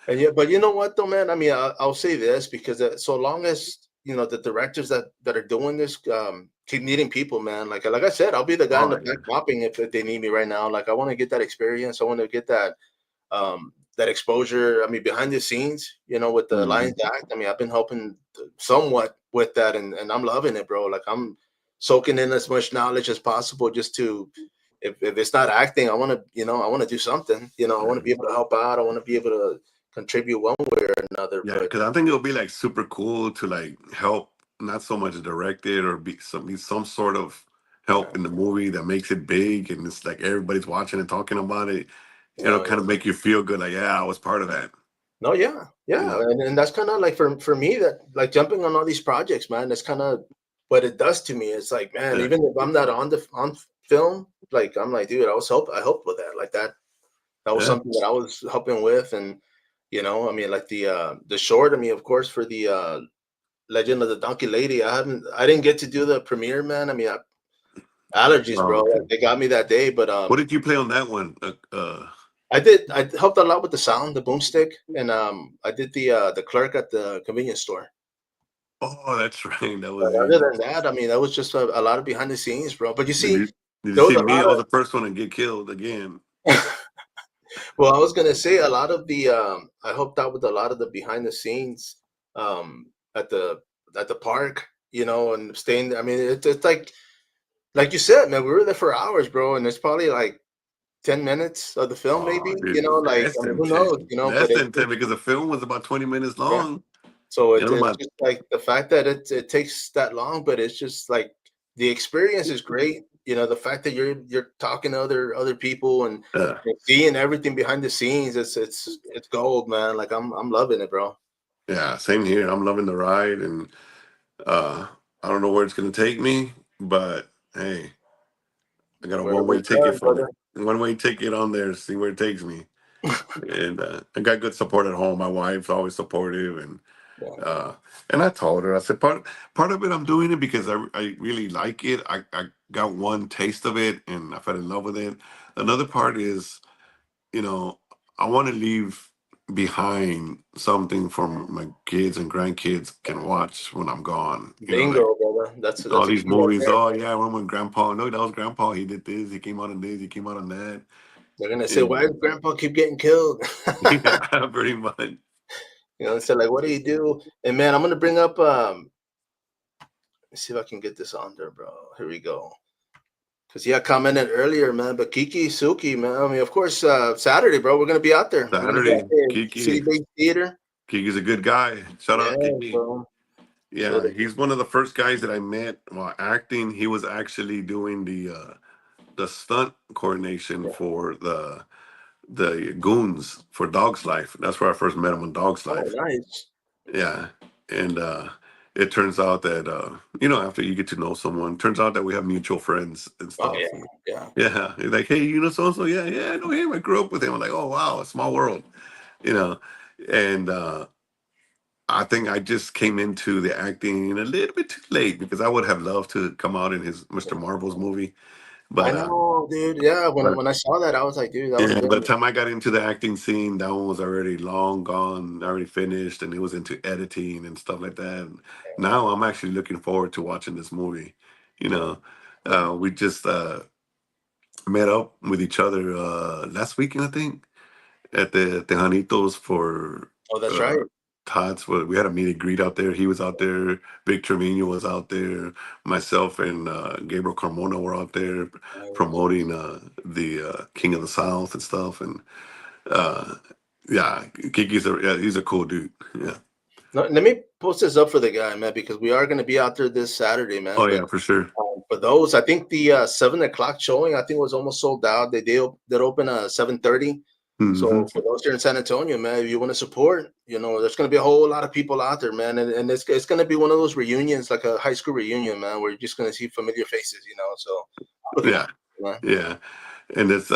And yeah, but you know what though, man? I mean, I'll say this, because so long as the directors that are doing this keep needing people, man. Like I said, I'll be the guy in Oh the back yeah, mopping if they need me right now. Like, I want to get that experience. I want to get that exposure. I mean, behind the scenes, with the hmm Lions Act. I mean, I've been helping somewhat with that, and I'm loving it, bro. Like, I'm soaking in as much knowledge as possible, just to, if it's not acting, I want to, I want to do something. I want to be able to help out. I want to be able to contribute one way or another. yeah. But Because I think it'll be like super cool to like help, not so much direct it or be some sort of help in the movie that makes it big and it's like everybody's watching and talking about it. It'll no, kind of make you feel good, like yeah, I was part of that. no, yeah, You yeah, know? and that's kind of like, for me, that, like, jumping on all these projects, man. That's kind of what it does to me. It's like, man, Yeah. even if I'm not on film, like, I'm like, dude, I helped with that, like that. That was Yeah. something that I was helping with, and I mean, like the short. I mean, of course, for the Legend of the Donkey Lady, I didn't get to do the premiere, man. I mean, allergies, Oh, bro. okay. Like, they got me that day, but What did you play on that one? I helped a lot with the sound, the boomstick, and I did the clerk at the convenience store. Oh, that's right. That But was you. other than that, I mean, that was just a lot of behind the scenes, bro. But you Did see, you did you there was see a me? lot I was the first one to get killed again. of. Well, I was gonna say a lot of the. I helped out with a lot of the behind the scenes um, at the park, and staying. I mean, it's like you said, man. We were there for hours, bro, and it's probably like 10 minutes of the film, maybe. Oh, dude, Like less I mean, than who knows? 10. But Less than 10 because the film was about 20 minutes yeah. long. So You know, it's about just like the fact that it takes that long, but it's just like the experience is great. The fact that you're talking to other people uh, and seeing everything behind the scenes, it's gold, man. Like I'm loving it, bro. yeah, same here. I'm loving the ride, and uh, I don't know where it's gonna take me, but hey, I got a one-way Wherever's ticket done, for brother. it. One-way ticket on there, see where it takes me. And I got good support at home. My wife's always supportive, Yeah. uh, and I told her, I said, part of it, I'm doing it because I really like it. I got one taste of it, and I fell in love with it. Another part is, you know, I want to leave behind something for my kids and grandkids can watch when I'm gone. Like Bingo, brother. all That's a these key right movies. there. Oh yeah, I remember when Grandpa. No, that was Grandpa. He did this. He came out on this. He came out on that. They're gonna say, "Why And does Grandpa keep getting killed?" yeah, pretty much. So like, what do you do? And man, I'm gonna bring up. Let's see if I can get this on there, bro. Here we go. Because yeah, commented earlier, man. But Kiki Suki, man. I mean, of course, Saturday, bro. We're gonna be out there. We're gonna be out Saturday, there, City Kiki. Base Theater. Kiki's a good guy. Shout Yeah, out Kiki. bro. So Yeah, he's one of the first guys that I met while acting. He was actually doing the stunt coordination yeah. for the goons for Dog's Life. That's where I first met him on Dog's Oh, Life. nice. Yeah, and it turns out that after you get to know someone, turns out that we have mutual friends and Oh stuff. yeah, yeah. Yeah, he's like, hey, you know so and so? Yeah, yeah, I know him. I grew up with him. I'm like, oh wow, a small world, you know. And I think I just came into the acting a little bit too late because I would have loved to come out in his Mr. Marvel's movie, I but know, dude. Yeah, but when I saw that, I was like, dude, that would have yeah, been. by the time I got into the acting scene, that one was already long gone, already finished, and it was into editing and stuff like that. And now I'm actually looking forward to watching this movie. You Yeah. know, we just met up with each other last weekend, I think, at the Tejanitos for Oh, that's right. uh, Todd's. We had a meet and greet out there. He was out there. Vic Trevino was out there. Myself and Gabriel Carmona were out there promoting the King of the South and stuff. And uh, yeah, he's a cool dude. Yeah. No, let me post this up for the guy, man, because we are gonna be out there this Saturday, man. Oh But yeah, for sure. for those, I think the 7 o'clock showing, I think was almost sold out. They open 7:30. Hmm. So for those here in San Antonio, man, if you want to support, there's gonna be a whole lot of people out there, man, and it's gonna be one of those reunions, like a high school reunion, man, where you're just gonna see familiar faces. So I'm looking Yeah, forward to yeah, and it's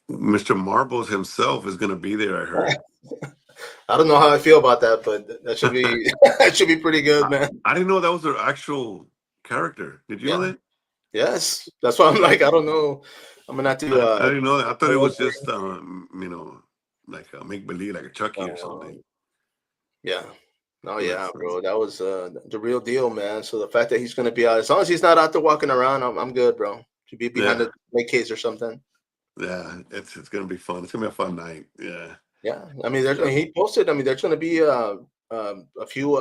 Mr. Marbles himself is gonna be there. I it, man. heard. I don't know how I feel about that, but that should be that should be pretty good, I, man. I didn't know that was their actual character. Did you know Yeah. that? Yes. That's why I'm like, I don't know. I'm gonna have to I didn't know that. I thought it follow was just like a make believe, like a Chucky or something. yeah. Oh yeah, That's bro. That was the real deal, man. So the fact that he's gonna be out, as long as he's not out there walking around, I'm good, bro. To be behind yeah, a play case or something. yeah. It's gonna be fun. It's gonna be a fun night. Yeah, Yeah. I mean, there's yeah. he posted. I mean, there's gonna be a few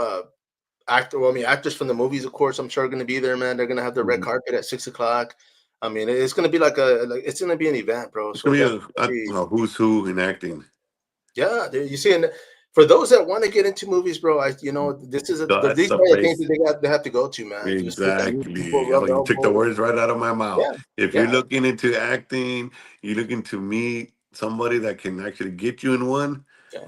actors from the movies, of course. I'm sure are gonna be there, man. They're gonna have the red Mhm. carpet at 6 o'clock. I mean, it's gonna be it's gonna be an event, bro. It's So gonna definitely. be a who's who in acting. Yeah, dude, you see, and for those that want to get into movies, bro, That's these the are the things place. that they have to go to, man. Just look at people, Exactly. Oh, rub you took the elbows. words right out of my mouth. Yeah, If you're yeah, looking into acting, you're looking to meet somebody that can actually get you in one. yeah.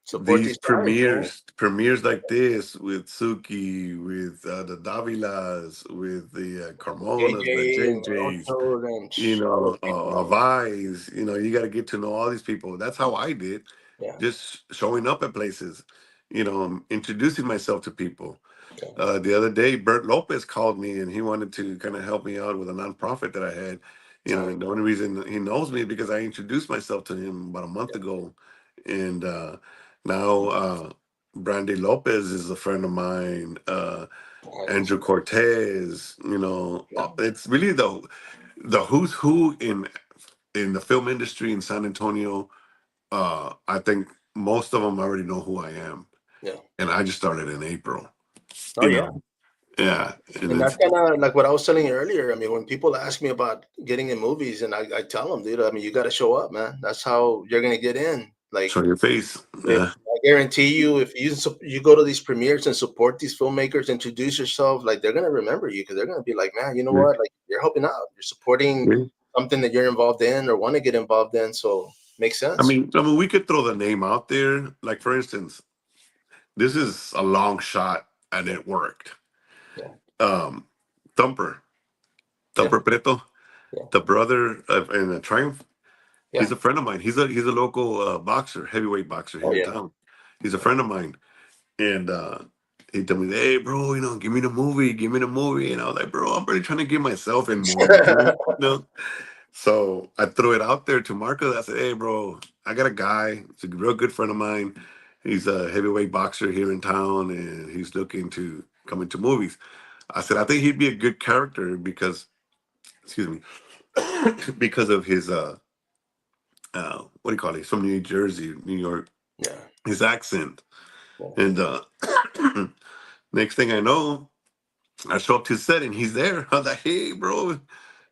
Support These these guys, man. premieres like this with Suki, with the Davilas, with the Carmonas, the JJ and JJs, Ocho and all those people, man. Vi's. You got to get to know all these people. That's how I did, Yeah, just showing up at places, introducing myself to people. yeah. The other day, Bert Lopez called me and he wanted to kind of help me out with a nonprofit that I had. You know, and the only reason he knows me is because I introduced myself to him about a month ago, and now Brandy Lopez is a friend of mine. Nice. Andrew Cortez. You know, Yeah. it's really the who's who in the film industry in San Antonio. I think most of them already know who I am, Yeah. and I just started in April. Oh You yeah. know, yeah, and And it's that's kind of like what I was telling you earlier. I mean, when people ask me about getting in movies, and I tell them, dude, I mean, you got to show up, man. That's how you're gonna get in. Like, show your face. if Yeah, I guarantee you, if you go to these premieres and support these filmmakers, introduce yourself, like they're gonna remember you because they're gonna be like, man, you know yeah, what? Like you're helping out, you're supporting yeah. something that you're involved in or want to get involved in. So makes sense. I mean, we could throw the name out there. Like for instance, this is a long shot, and Yeah, it worked. yeah, Um, Thumper, yeah, Thumper Preto, yeah, the brother of in the Triumph. yeah. He's a friend of mine. He's a local boxer, heavyweight boxer Oh here in yeah, town. He's a friend of mine, and he told me, "Hey, bro, you know, give me the movie, give me the movie." And I was like, "Bro, I'm really trying to get myself in movies, man." You know? So I threw it out there to Marco. I said, "Hey, bro, I got a guy. He's a real good friend of mine. He's a heavyweight boxer here in town, and he's looking to come into movies." I said, "I think he'd be a good character because, excuse me, because of his what do you call it? He's from New Jersey, New York. yeah, His accent, yeah, and next thing I know, I show up to set and he's there. I was like, "Hey, bro."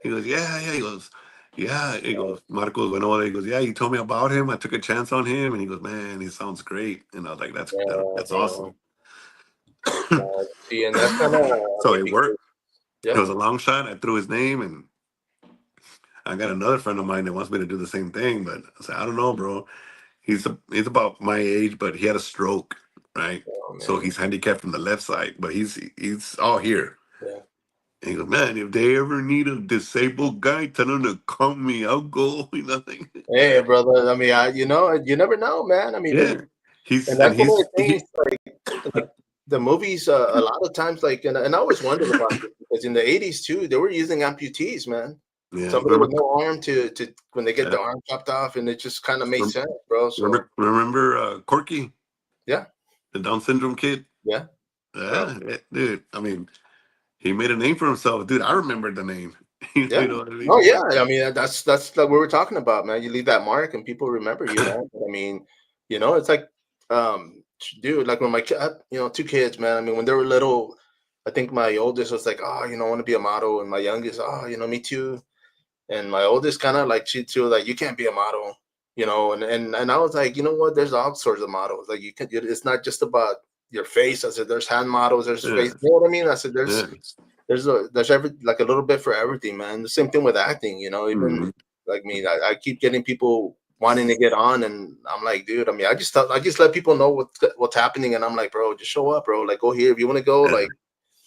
He goes, "Yeah, yeah." He goes, "Yeah." He goes, "Marcos went over there." He goes, "Yeah, you told me about him. I took a chance on him." And he goes, "Man, he sounds great." And I was like, yeah, that's bro. awesome." See, and that's kind of, I So mean, it because, worked. It yeah, was a long shot. I threw his name, and I got another friend of mine that wants me to do the same thing. But I said, "I don't know, bro. He's about my age, but he had a stroke, right? oh So man, he's handicapped from the left side, but he's all here." yeah. And he goes, "Man, if they ever need a disabled guy, tell them to call me. I'll go." You know, like, Hey, brother. I mean, you know, you never know, man. I mean, yeah. and He's and that's one of he's the things. Like the movies, a lot of times, like, and I always wondered about this because in the '80s too, they were using amputees, man. yeah. Somebody with no arm to when they get Uh, the arm chopped off, and it just kind of made sense, bro. So remember Corky, yeah, the Down syndrome kid? yeah, bro. Dude. I mean, he made a name for himself, dude. I remembered the name. Yeah. You know what I Oh mean? yeah. I mean, that's like what we're talking about, man. You leave that mark, and people remember you, man. I mean, you know, it's like, dude, like when my kid, you know, two kids, man. I mean, when they were little, I think my oldest was like, oh, you know, I want to be a model, and my youngest, oh, you know, me too. And my oldest kind of like she too, like you can't be a model, you know. And I was like, you know what? There's all sorts of models. Like you can, it's not just about your face. I said, there's hand models, there's face. Yeah, You know what I mean? I said, yeah. there's every like a little bit for everything, man. The same thing with acting, you know. Even Hmm. like me, I keep getting people wanting to get on, and I'm like, dude. I mean, I just let people know what's happening, and I'm like, bro, just show up, bro. Like, go here if you want to go. Yeah. Like,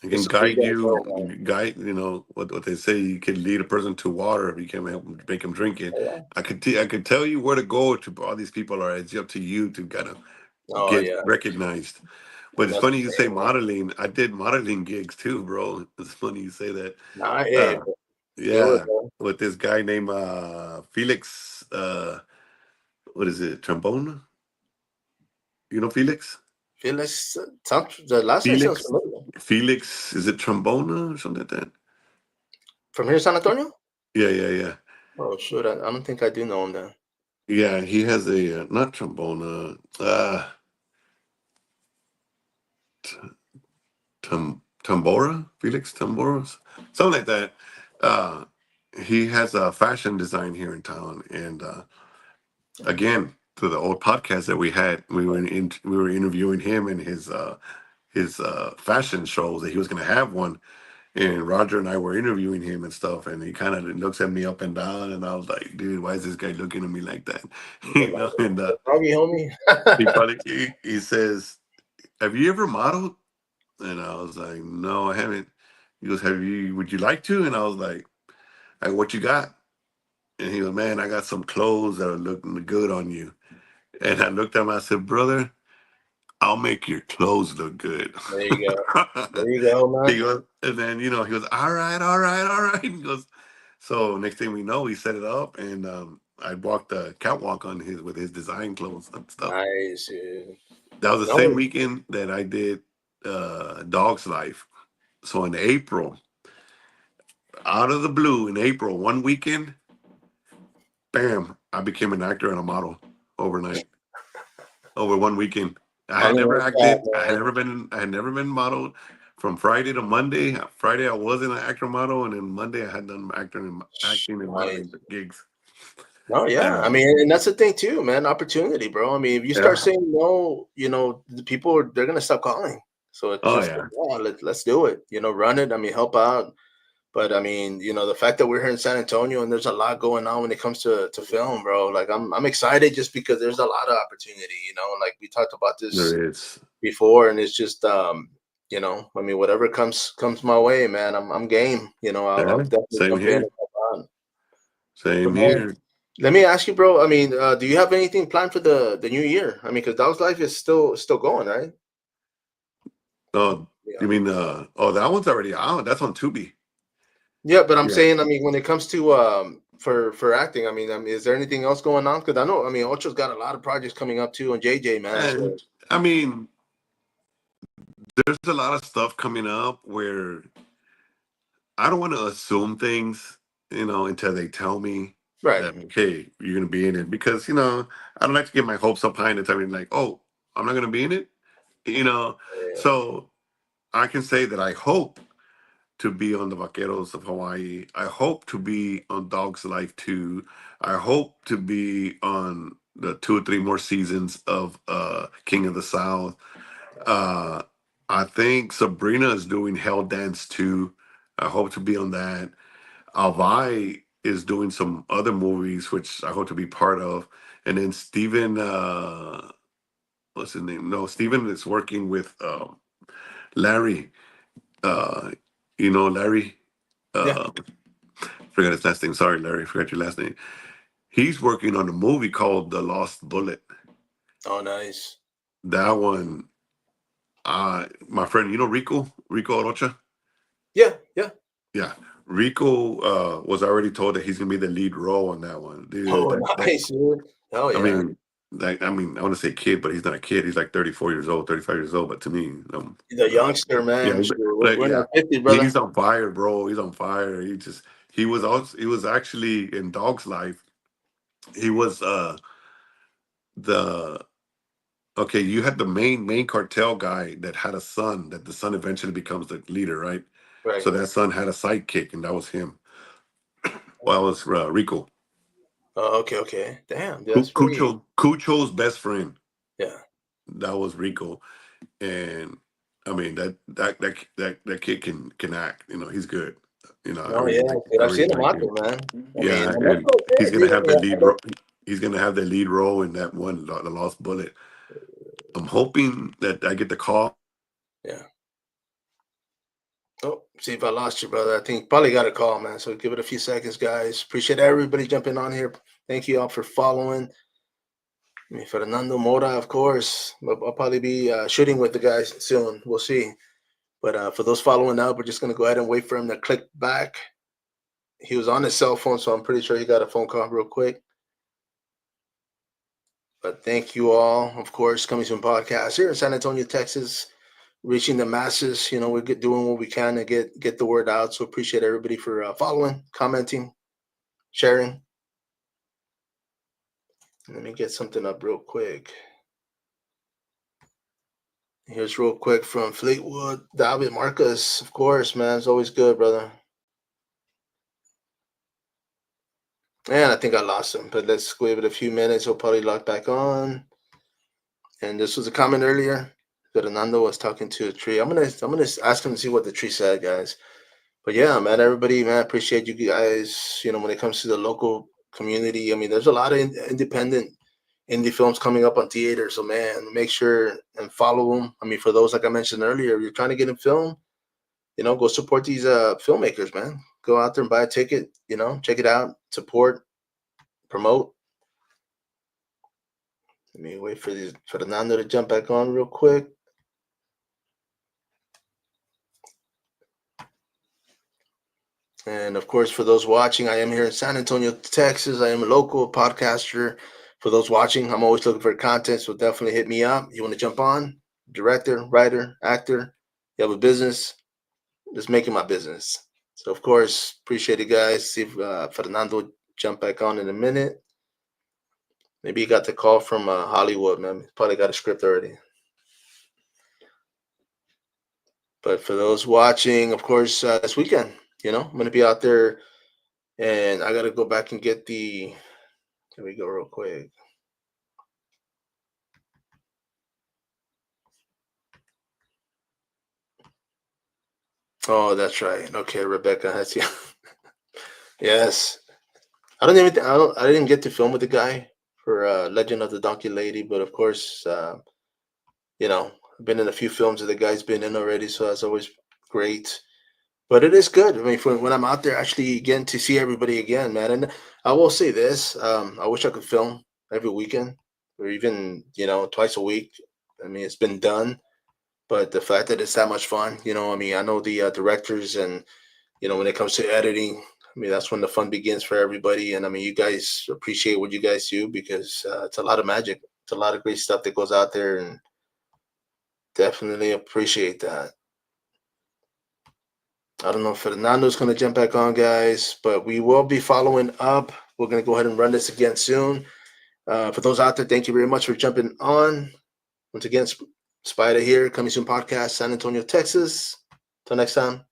I this can is where you guide gotta go, you, guide, you know, what they say, you can lead a person to water if you can help them, make them drink it. man. I could tell you where to go to all these people are. It's up to you to kind of Oh get yeah, recognized. But and it's that's funny the you say thing, man. modeling. I did modeling gigs too, bro. It's funny you say that. Nah, hey, Uh, do it, yeah, bro. with this guy named Felix. What is it? Trombone? You know Felix? Felix, the last name sounds Felix. familiar. Felix. Is it Trombona or something like that? From here, in San Antonio? Yeah, yeah, yeah. Oh shoot, I don't think I do know him then. Yeah, he has a not trombone, Tambora, Felix Tambora, something like that. Uh, he has a fashion design here in town, and again, to the old podcast that we had, we were interviewing him and his fashion shows that he was going to have one, and Roger and I were interviewing him and stuff, and he kind of looks at me up and down, and I was like, "Dude, why is this guy looking at me like that?" The, You know, and the froggy homie. he says, "Have you ever modeled?" And I was like, "No, I haven't." He goes, "Have you? Would you like to?" And I was like, "What you got?" And he goes, "Man, I got some clothes that are looking good on you." And I looked at him. I said, "Brother, I'll make your clothes look good." There you go. There you go, He man. goes, and then he goes, "All right, all right, all right." He goes, So next thing we know, he set it up, and I walked the catwalk on his with his design clothes and stuff. Nice, dude. That was the No, same weekend that I did Dog's Life. So in April, out of the blue, in April, one weekend, bam, I became an actor and a model overnight, over one weekend. I had only never one shot, acted. man. I had never been modeled. From Friday to Monday, Friday I wasn't an actor model, and then Monday I had done acting and modeling Nice. gigs. No, yeah. I And mean, and that's the thing too, man. Opportunity, bro. I mean, if you start yeah, saying no, the people they're gonna stop calling. So it's oh just yeah, yeah, let's do it. Run it. I mean, help out. But I mean, the fact that we're here in San Antonio and there's a lot going on when it comes to film, bro. Like I'm excited just because there's a lot of opportunity. Like we talked about this there is. before, and it's just I mean, whatever comes my way, man. I'm game. I'll Yeah, definitely same jump in here. and help out. But Same man, here. let me ask you, bro. I mean, do you have anything planned for the new year? I mean, because Dog's Life is still going, right? Oh, Yeah. you mean oh, that one's already out. That's on Tubi. Yeah, but I'm Yeah. saying, I mean, when it comes to for acting, I mean, is there anything else going on? Because I know, I mean, Ocho's got a lot of projects coming up too, and JJ, man. So And I mean, there's a lot of stuff coming up where I don't want to assume things, until they tell me right, that okay, you're gonna be in it. Because I don't like to get my hopes up high and tell me like, oh, I'm not gonna be in it. You know, yeah, so I can say that I hope to be on the Vaqueros of Hawaii. I hope to be on Dog's Life 2. I hope to be on the 2 or 3 more seasons of King of the South. Uh, I think Sabrina is doing Hell Dance 2. I hope to be on that. Alvai is doing some other movies, which I hope to be part of. And then Steven, what's his name? No, Steven is working with Larry. Uh, Larry. yeah. Uh, forgot his last name. Sorry, Larry. Forgot your last name. He's working on a movie called The Lost Bullet. Oh, nice. That one, my friend, Rico Orocha. Yeah, yeah. Yeah, Rico was already told that he's gonna be the lead role on that one, dude. Oh, That nice, dude. Hell I yeah. mean, I want to say kid, but he's not a kid. He's like 34 years old, 35 years old. But to me, He's a uh, youngster, yeah, man. he's Sure. We're in yeah, our 50s, brother. he's on fire, bro. He's on fire. He was actually in Dog's Life. He was the okay. You had the main cartel guy that had a son. That the son eventually becomes the leader, right? Right. So that son had a sidekick, and that was him. Well, it was Rico. Oh, okay, okay. Damn, dude, that's pretty. Cucho's best friend. Yeah. That was Rico, and I mean that kid can act. He's good. No, yeah, dude. I I've really seen him like out him. there, man. I mean, Yeah, and that's and he's okay, gonna dude. I have mean, the lead. He's gonna have the lead role in that one, the Lost Bullet. I'm hoping that I get the call. yeah. Oh, see if I lost you, brother. I think probably got a call, man. So give it a few seconds, guys. Appreciate everybody jumping on here. Thank you all for following. I mean, Fernando Mora, of course. I'll probably be shooting with the guys soon. We'll see. But for those following up, we're just going to go ahead and wait for him to click back. He was on his cell phone, so I'm pretty sure he got a phone call real quick. But thank you all, of course, coming to a podcast here in San Antonio, Texas, reaching the masses. We're doing what we can to get the word out. So appreciate everybody for following, commenting, sharing. Let me get something up real quick. Here's real quick from Fleetwood, David Marcus. Of course, man. It's always good, brother. And I think I lost him, but let's give it a few minutes. He'll probably log back on. And this was a comment earlier. Fernando was talking to a tree. I'm gonna ask him to see what the tree said, guys. But yeah, man, everybody, man, appreciate you guys. When it comes to the local community, I mean, there's a lot of independent indie films coming up on theater. So man, make sure and follow them. I mean, for those like I mentioned earlier, if you're trying to get in film, go support these filmmakers, man. Go out there and buy a ticket. Check it out, support, promote. Let me wait for Fernando to jump back on real quick. And of course, for those watching, I am here in San Antonio, Texas. I am a local podcaster. For those watching, I'm always looking for content, so definitely hit me up. You want to jump on? Director, writer, actor, you have a business, just make it my business. So, of course, appreciate it, guys. See if Fernando jump back on in a minute. Maybe he got the call from Hollywood, man. He's probably got a script already. But for those watching, of course, this weekend, I'm going to be out there, and I got to go back and get the. Here we go, real quick. Oh, that's right. Okay, Rebecca, that's you. Yes, I don't even. I didn't get to film with the guy for Legend of the Donkey Lady, but of course, I've been in a few films that the guy's been in already, so that's always great. But it is good. I mean, when I'm out there, actually getting to see everybody again, man. And I will say this: I wish I could film every weekend, or even twice a week. I mean, it's been done, but the fact that it's that much fun, I mean, I know the directors, and when it comes to editing, I mean, that's when the fun begins for everybody. And I mean, you guys appreciate what you guys do because it's a lot of magic. It's a lot of great stuff that goes out there, and definitely appreciate that. I don't know if Fernando's going to jump back on, guys, but we will be following up. We're going to go ahead and run this again soon. For those out there, thank you very much for jumping on. Once again, Spider here, Coming Soon Podcast, San Antonio, Texas. Till next time.